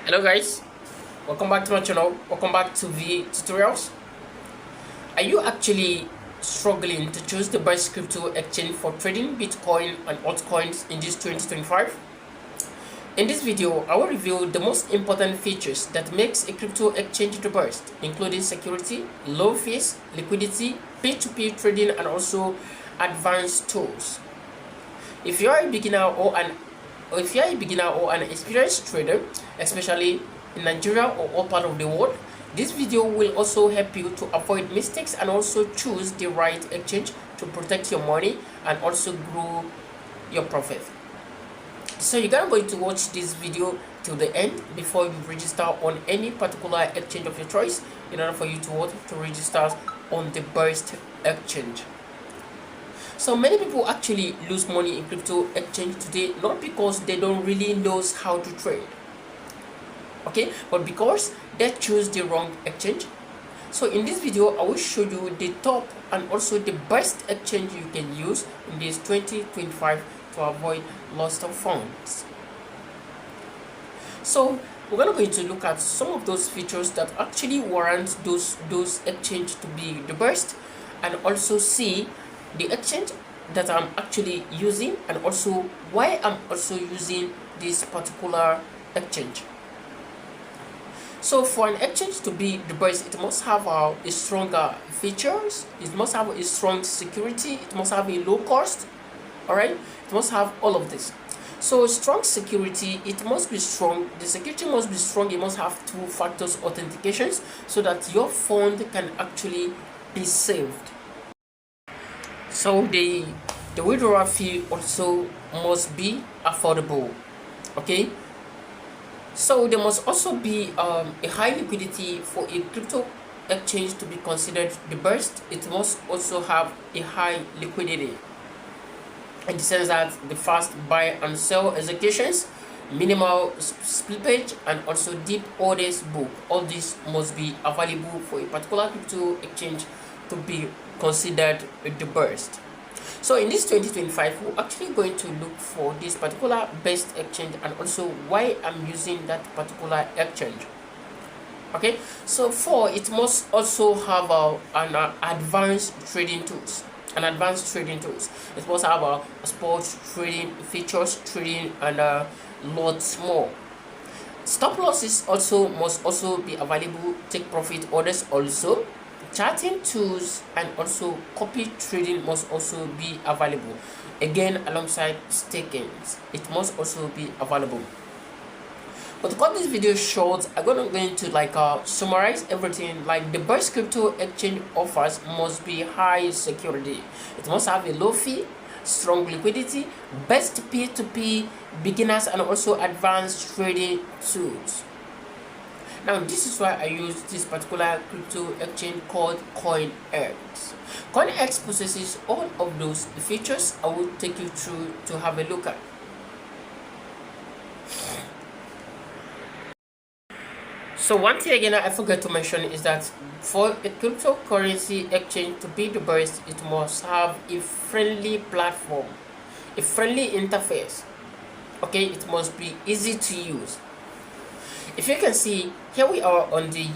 Hello guys, welcome back to my channel. Welcome back to the tutorials. Are you actually struggling to choose the best crypto exchange for trading Bitcoin and altcoins in this 2025? In this video, I will reveal the most important features that makes a crypto exchange the best, including security, low fees, liquidity, P2P trading, and also advanced tools. If you are a beginner or an experienced trader, especially in Nigeria or all part of the world, this video will also help you to avoid mistakes and also choose the right exchange to protect your money and also grow your profit. So you're going to watch this video till the end before you register on any particular exchange of your choice in order for you to register on the best exchange. So many people actually lose money in crypto exchange today, not because they don't really know how to trade, okay, but because they choose the wrong exchange. So in this video, I will show you the top and also the best exchange you can use in this 2025 to avoid loss of funds. So we're going to look at some of those features that actually warrant those exchange to be the best, and also see the exchange that I'm actually using and also why I'm also using this particular exchange. So for an exchange to be the best, it must have a stronger features, it must have a strong security, it must have a low cost, all right, it must have all of this. So strong security, it must be strong, the security must be strong, it must have two factors authentications so that your fund can actually be saved. So the withdrawal fee also must be affordable, okay. So there must also be a high liquidity for a crypto exchange to be considered the best. It must also have a high liquidity in the sense that the fast buy and sell executions, minimal slippage, and also deep orders book, all this must be available for a particular crypto exchange to be considered the best. So in this 2025, we're actually going to look for this particular best exchange and also why I'm using that particular exchange. Okay, so for it must also have an advanced trading tools. It must have a sports trading features, trading, and lots more. Stop losses also must also be available. Take profit orders also. Charting tools and also copy trading must also be available. Again, alongside staking, it must also be available. But to cut this video short, I'm going to summarize everything. Like, the best crypto exchange offers must be high security. It must have a low fee, strong liquidity, best P2P, beginners, and also advanced trading tools. Now, this is why I use this particular crypto exchange called CoinEx. CoinEx possesses all of those features I will take you through to have a look at. So one thing again I forgot to mention is that for a cryptocurrency exchange to be the best, it must have a friendly platform, a friendly interface. Okay, it must be easy to use. If you can see, here we are on the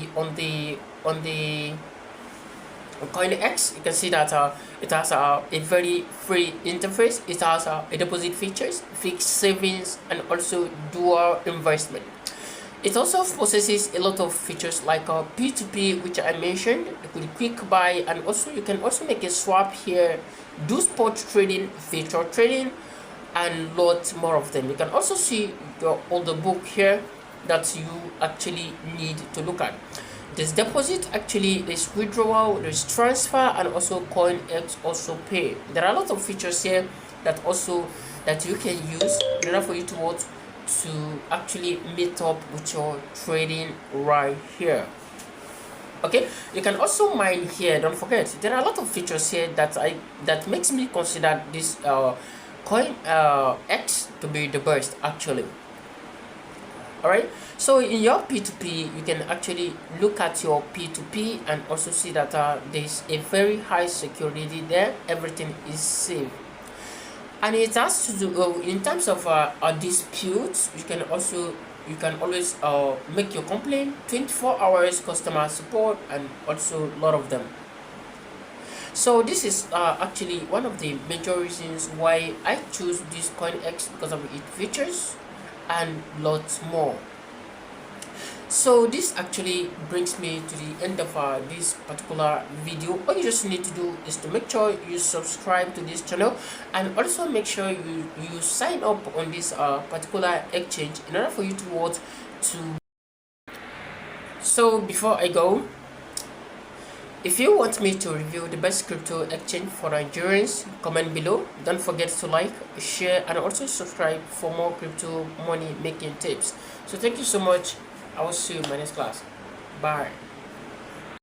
CoinEx. You can see that it has a very free interface. It has a deposit features, fixed savings, and also dual investment. It also possesses a lot of features like P2P, which I mentioned, quick buy, and also you can also make a swap here, do spot trading, feature trading, and lots more of them. You can also see all the book here that you actually need to look at. This deposit, actually there's withdrawal, there's transfer, and also CoinEx also pay. There are a lot of features here that you can use in order for you to actually meet up with your trading right here. Okay, you can also mine here. Don't forget, there are a lot of features here that makes me consider this CoinEx to be the best actually. Alright, so in your P2P, you can actually look at your P2P and also see that there's a very high security there. Everything is safe. And it has to do in terms of a dispute. You can always make your complaint. 24 hours customer support, and also a lot of them. So this is actually one of the major reasons why I choose this CoinEx, because of its features and lots more. So this actually brings me to the end of this particular video. All you just need to do is to make sure you subscribe to this channel, and also make sure you sign up on this particular exchange in order for you to what to. So before I go, if you want me to review the best crypto exchange for Nigerians, comment below. Don't forget to like, share, and also subscribe for more crypto money making tips. So thank you so much. I will see you in my next class. Bye.